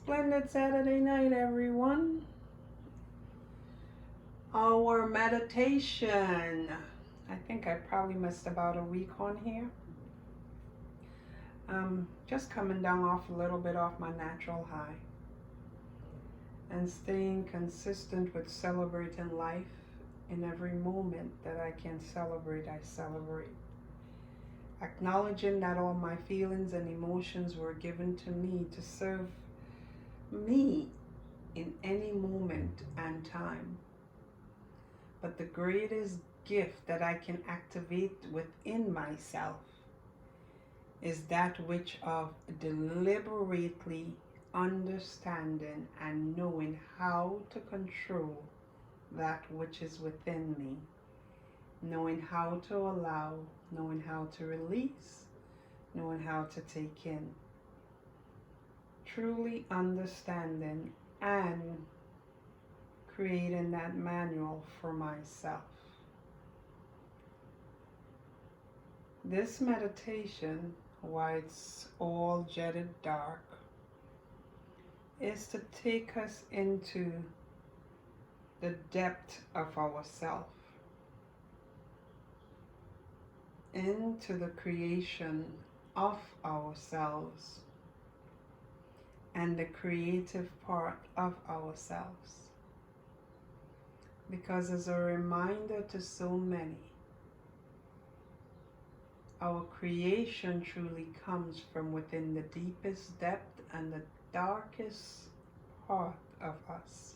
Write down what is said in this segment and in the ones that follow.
Splendid Saturday night, everyone. Our meditation. I think I probably missed about a week on here. Just coming down off a little bit off my natural high and staying consistent with celebrating life. In every moment that I can celebrate, I celebrate. Acknowledging that all my feelings and emotions were given to me to serve me in any moment and time. But the greatest gift that I can activate within myself is that which of deliberately understanding and knowing how to control that which is within me, knowing how to allow, knowing how to release, knowing how to take in, truly understanding and creating that manual for myself. This meditation, why it's all jetted dark, is to take us into the depth of ourself, into the creation of ourselves and the creative part of ourselves. Because as a reminder to so many, our creation truly comes from within the deepest depth and the darkest part of us.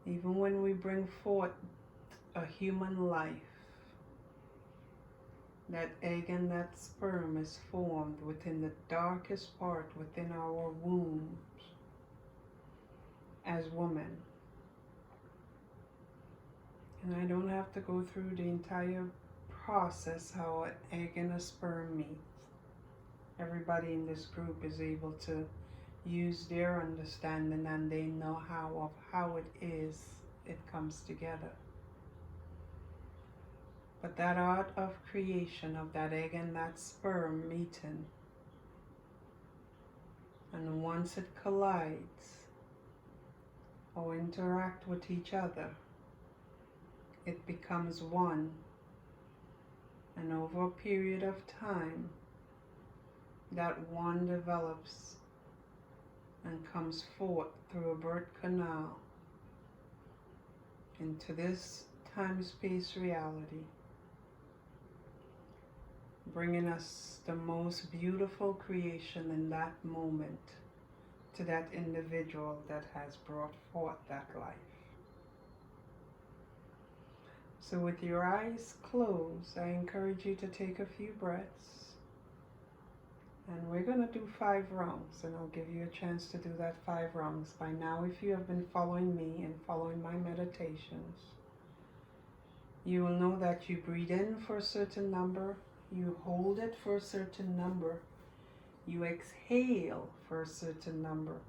Even when we bring forth a human life, that egg and that sperm is formed within the darkest part within our wombs as women. And I don't have to go through the entire process how an egg and a sperm meet. Everybody in this group is able to use their understanding and they know how it comes together. But that art of creation of that egg and that sperm meeting, and once it collides or interact with each other, it becomes one, and over a period of time, that one develops and comes forth through a birth canal into this time-space reality, bringing us the most beautiful creation in that moment to that individual that has brought forth that life. So with your eyes closed, I encourage you to take a few breaths. And we're going to do 5 rounds, and I'll give you a chance to do that 5 rounds. By now, if you have been following me and following my meditations, you will know that you breathe in for a certain number, you hold it for a certain number, you exhale for a certain number,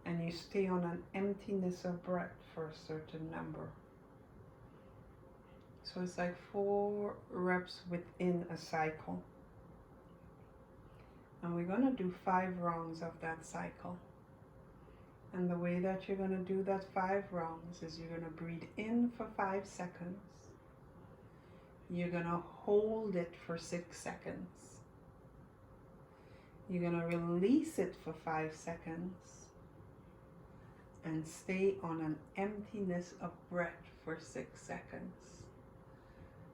and you stay on an emptiness of breath for a certain number. So it's like 4 reps within a cycle. And we're going to do 5 rounds of that cycle. And the way that you're going to do that 5 rounds is you're going to breathe in for 5 seconds. You're going to hold it for 6 seconds. You're going to release it for 5 seconds. And stay on an emptiness of breath for 6 seconds.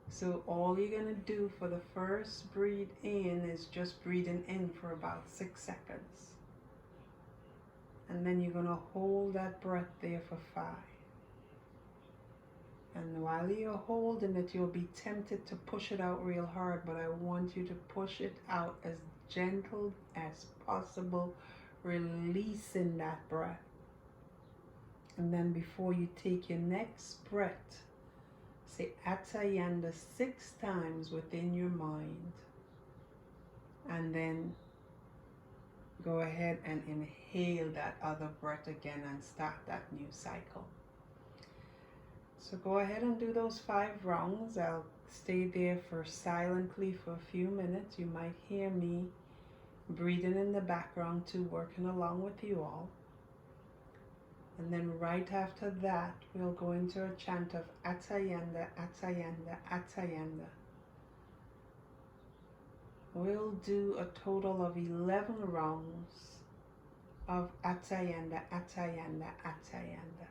So all you're going to do for the first breathe in is just breathing in for about 6 seconds. And then you're going to hold that breath there for 5. And while you're holding it, you'll be tempted to push it out real hard, but I want you to push it out as gentle as possible, releasing that breath. And then before you take your next breath, say AATAYENDA 6 times within your mind. And then go ahead and inhale that other breath again and start that new cycle. So go ahead and do those 5 rounds. I'll stay there for silently for a few minutes. You might hear me breathing in the background too, working along with you all. And then right after that, we'll go into a chant of Atayenda, Atayenda, Atayenda. We'll do a total of 11 rounds of Atayenda, Atayenda, Atayenda.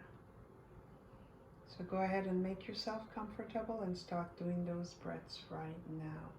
So go ahead and make yourself comfortable and start doing those breaths right now.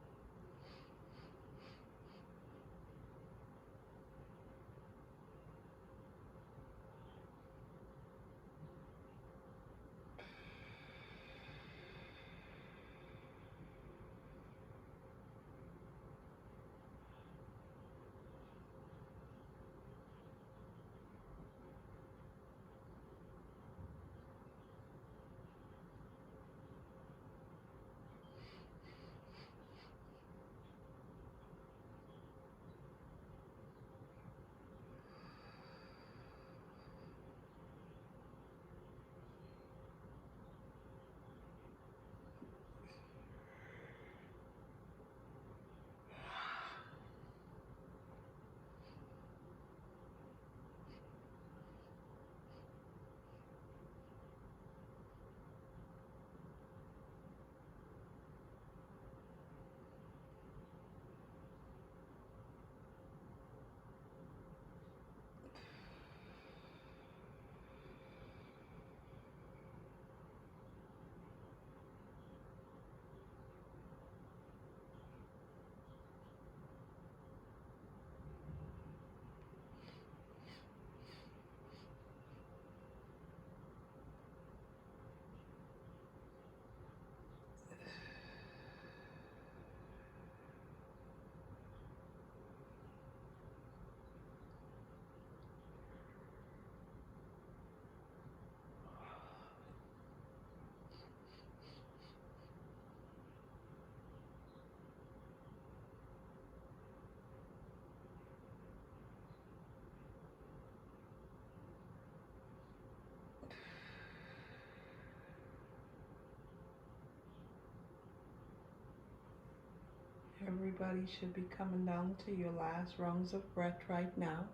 Everybody should be coming down to your last rounds of breath right now.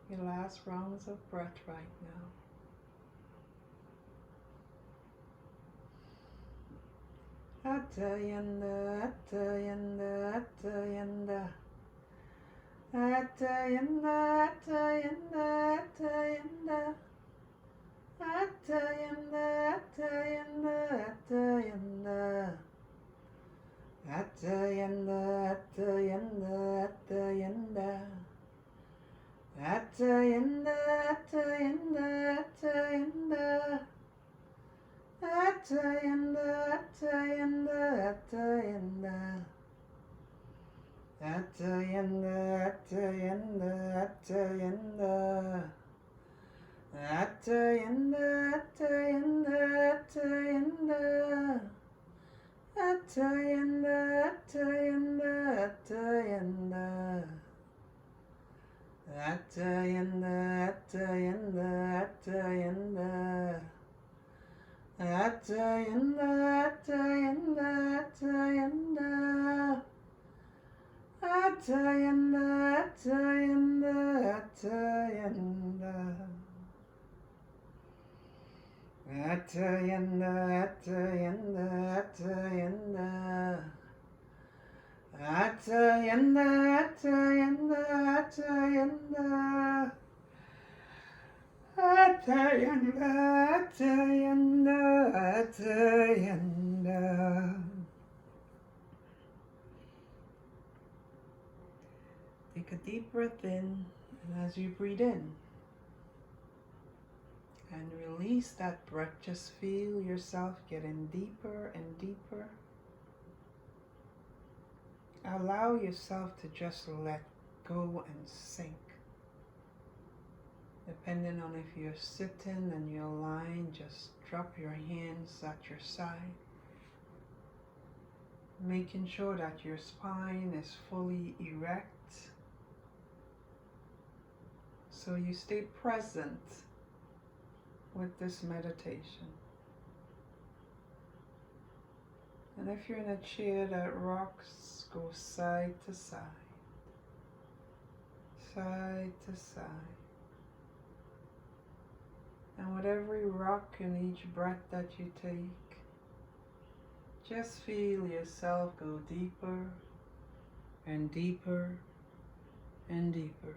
Your last rounds of breath right now. Atayenda, Atayenda, Atayenda. Atayenda, Atayenda, Atayenda. Atayenda, Atayenda, Atayenda. Atayenda, Atayenda, Atayenda. Atayenda, Atayenda, Atayenda. Atayenda, Atayenda, Atayenda. Atayenda, Atayenda, Atayenda. Atayenda, Atayenda, Atayenda. Atayenda, Atayenda, Atayenda. Atayenda, Atayenda, Atayenda. Atayenda, Atayenda, Atayenda. Atayenda, Atayenda, Atayenda. Atayenda, Atayenda, Atayenda. Atayenda, Atayenda, Atayenda. Atayenda, Atayenda, Atayenda. Take a deep breath in, and as you breathe in and release that breath, just feel yourself getting deeper and deeper. Allow yourself to just let go and sink. Depending on if you're sitting and you're lying, just drop your hands at your side, making sure that your spine is fully erect, so you stay present with this meditation. And if you're in a chair that rocks, go side to side. side to side. And with every rock and each breath that you take, just feel yourself go deeper and deeper and deeper.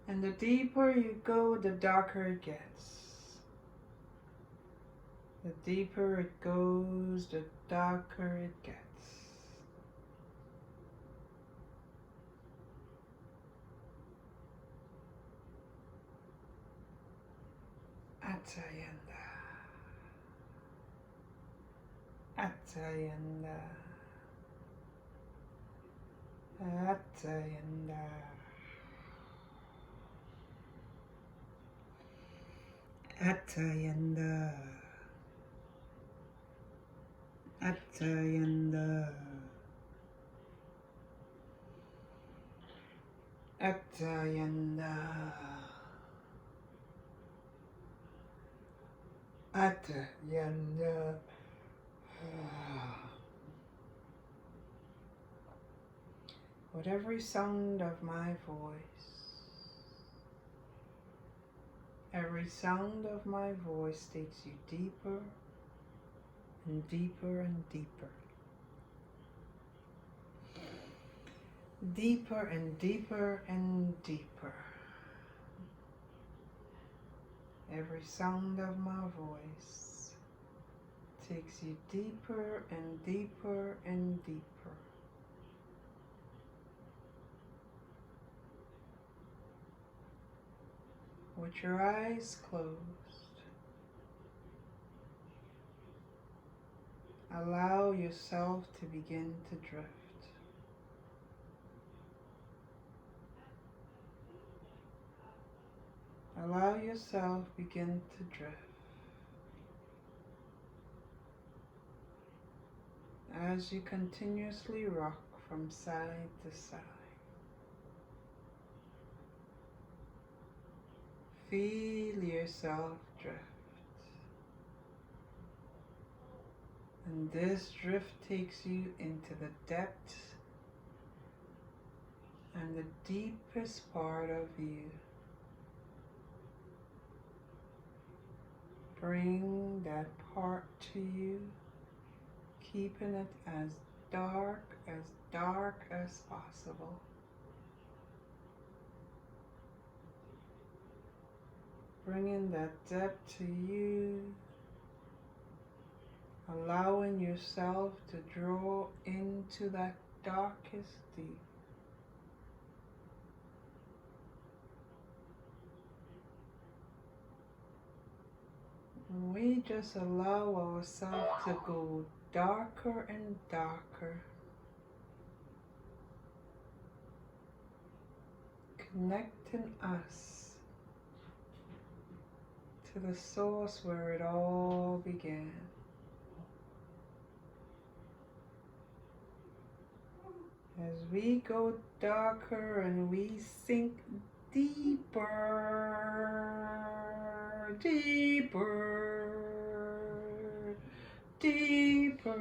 And the deeper you go, the darker it gets. The deeper it goes, the darker it gets. Atayenda. Atayenda. Atayenda. Atayenda. Atayenda. Atayenda. Atayenda. With every sound of my voice, every sound of my voice takes you deeper and deeper and deeper. Deeper and deeper and deeper. Every sound of my voice takes you deeper and deeper and deeper. With your eyes closed, allow yourself to begin to drift. Allow yourself begin to drift. As you continuously rock from side to side. Feel yourself drift. And this drift takes you into the depths and the deepest part of you. Bring that part to you, keeping it as dark as possible. Bringing that depth to you, allowing yourself to draw into that darkest deep. And we just allow ourselves to go darker and darker, connecting us to the source where it all began. As we go darker and we sink deeper, deeper, deeper.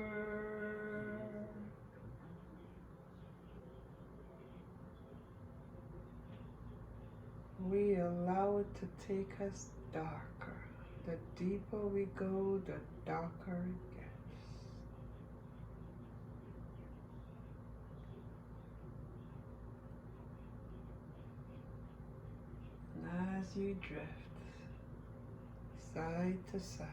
We allow it to take us darker. The deeper we go, the darker it gets. And as you drift side to side,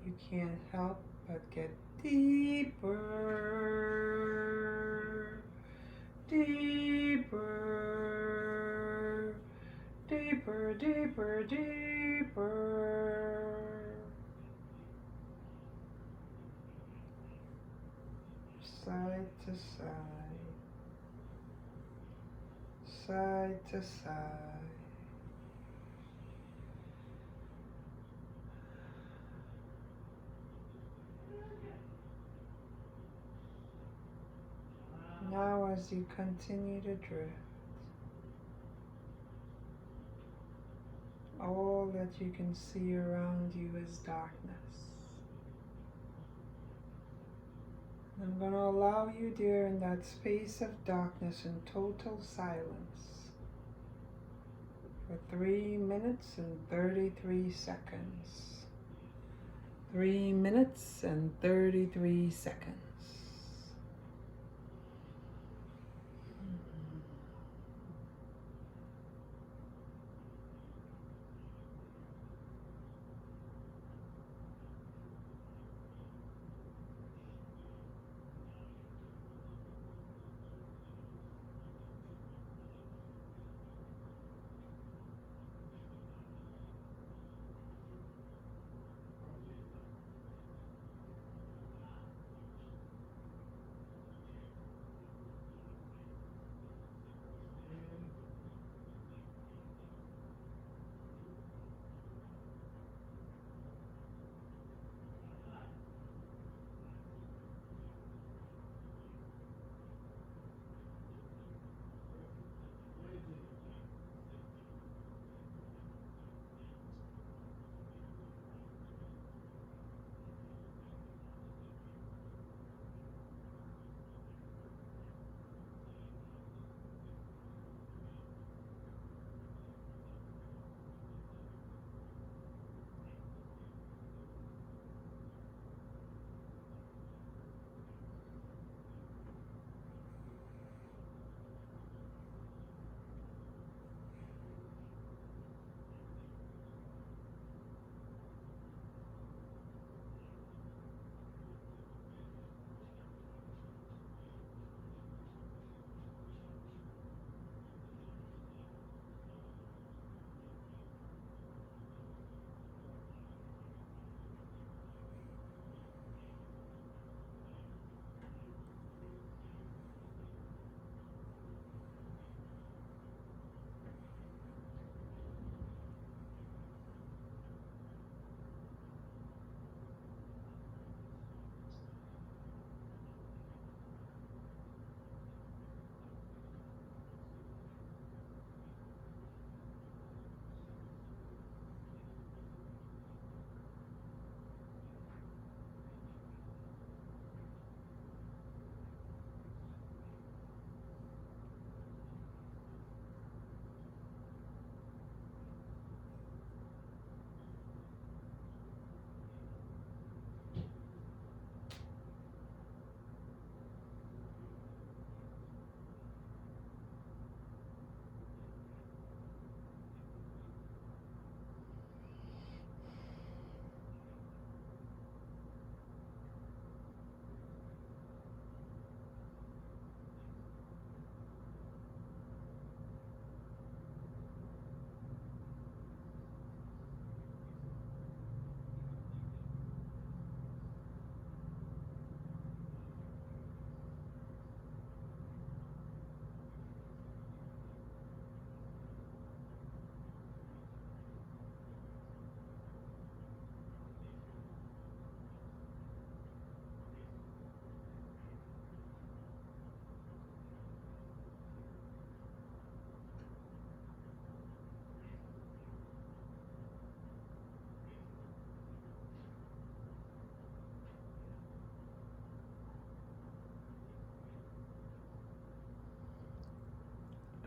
you can't help but get deeper, deeper, deeper, deeper, deeper. Side to side, side to side. Now as you continue to drift, all that you can see around you is darkness. I'm going to allow you, dear, in that space of darkness and total silence for 3 minutes and 33 seconds. 3 minutes and 33 seconds.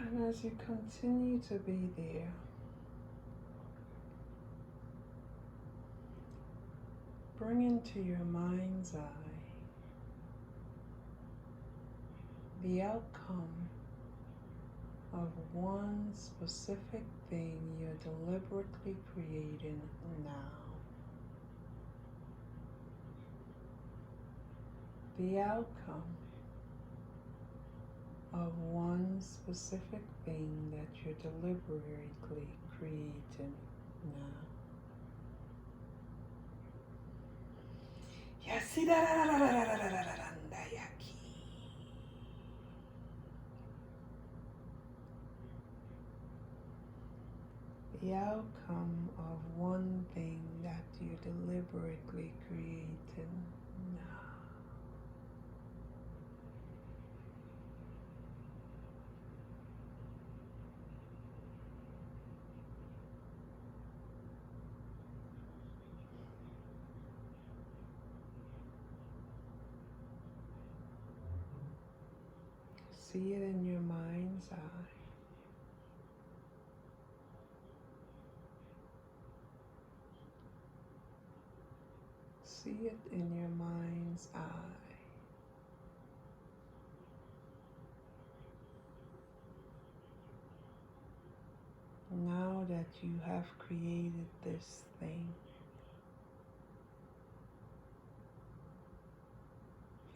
And as you continue to be there, bring into your mind's eye the outcome of one specific thing you're deliberately creating now. The outcome of one specific thing that you're deliberately creating now. The outcome of one thing that you're deliberately creating now. See it in your mind's eye. See it in your mind's eye. Now that you have created this thing,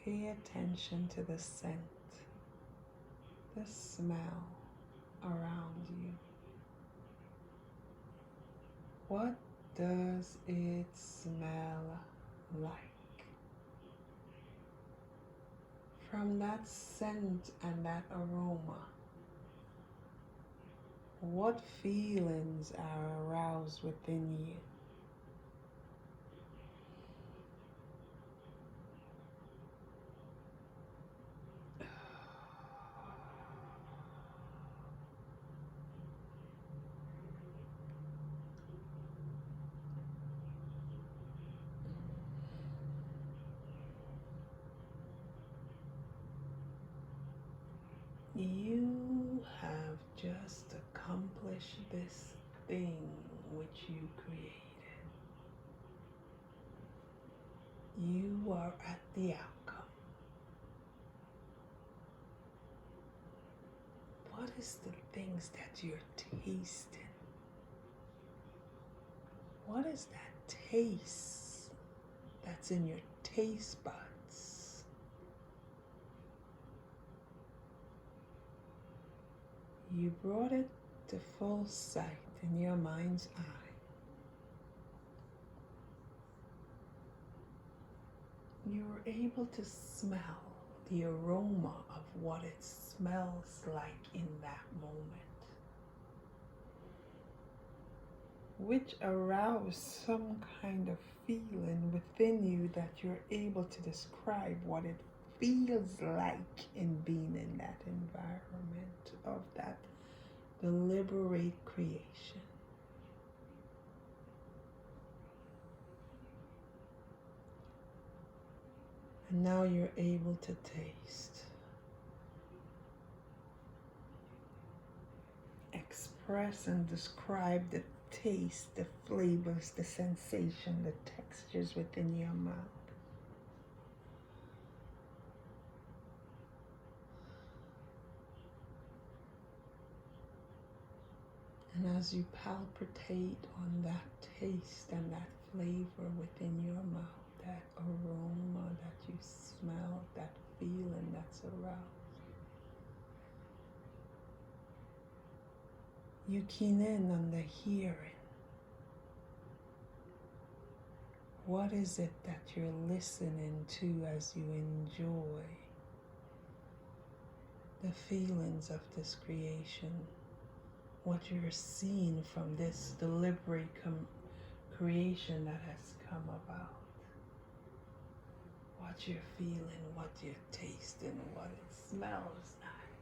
pay attention to the scent, the smell around you. What does it smell like? From that scent and that aroma, what feelings are aroused within you? You have just accomplished this thing which you created. You are at the outcome. What is the things that you're tasting? What is that taste that's in your taste buds? You brought it to full sight in your mind's eye. You were able to smell the aroma of what it smells like in that moment, which aroused some kind of feeling within you that you're able to describe what it feels like in being in that environment of that deliberate creation. And now you're able to taste. Express and describe the taste, the flavors, the sensation, the textures within your mouth. And as you palpitate on that taste and that flavor within your mouth, that aroma that you smell, that feeling that's aroused, you keen in on the hearing. What is it that you're listening to as you enjoy the feelings of this creation? What you're seeing from this deliberate creation that has come about. What you're feeling, what you're tasting, what it smells like.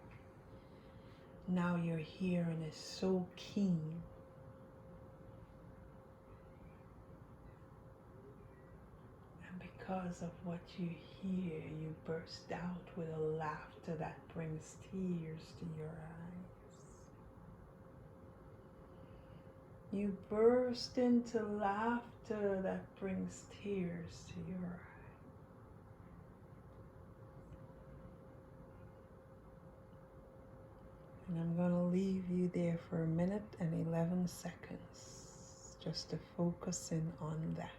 Now your hearing is so keen. And because of what you hear, you burst out with a laughter that brings tears to your eyes. You burst into laughter that brings tears to your eyes. And I'm going to leave you there for 1 minute and 11 seconds just to focus in on that.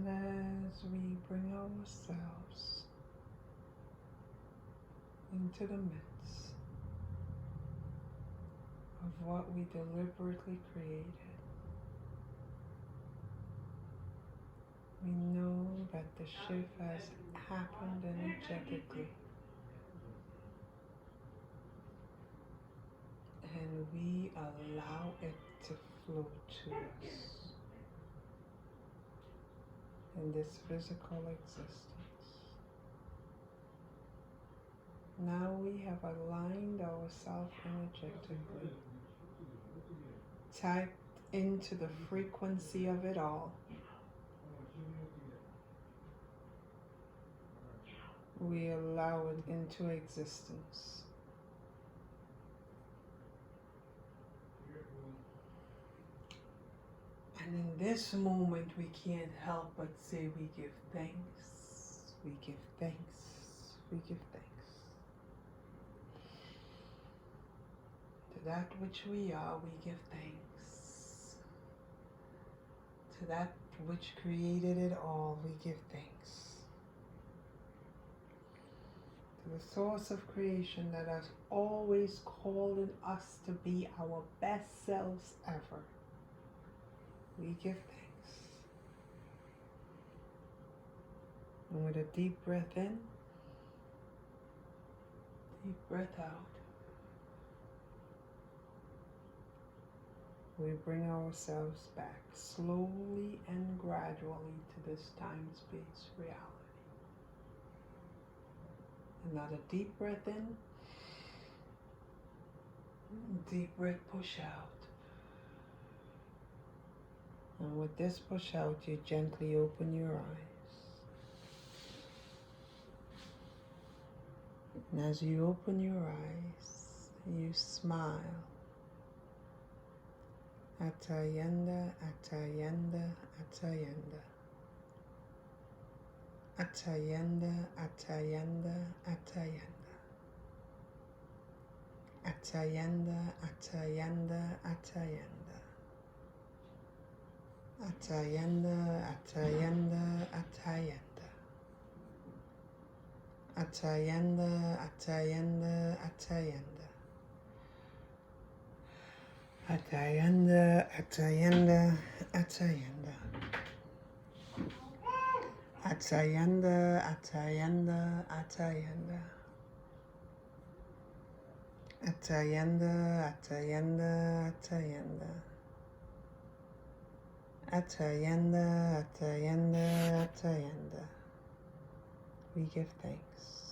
And as we bring ourselves into the midst of what we deliberately created, we know that the shift has happened energetically, and we allow it to flow to us in this physical existence. Now we have aligned ourselves energetically, tapped into the frequency of it all. We allow it into existence. And in this moment, we can't help but say we give thanks, we give thanks, we give thanks. To that which we are, we give thanks. To that which created it all, we give thanks. To the source of creation that has always called us to be our best selves ever, we give thanks. And with a deep breath in, deep breath out, we bring ourselves back slowly and gradually to this time-space reality. Another deep breath in, deep breath push out. And with this push out, you gently open your eyes. And as you open your eyes, you smile. Atayenda, Atayenda, Atayenda. Atayenda, Atayenda, Atayenda. Atayenda, Atayenda, Atayenda. Atayenda, Atayenda, Atayenda. Atayenda, Atayenda, Atayenda. Atayenda, Atayenda, Atayenda. Atayenda, Atayenda, Atayenda. Atayenda, Atayenda, Atayenda. Atayenda, Atayenda, Atayenda. We give thanks.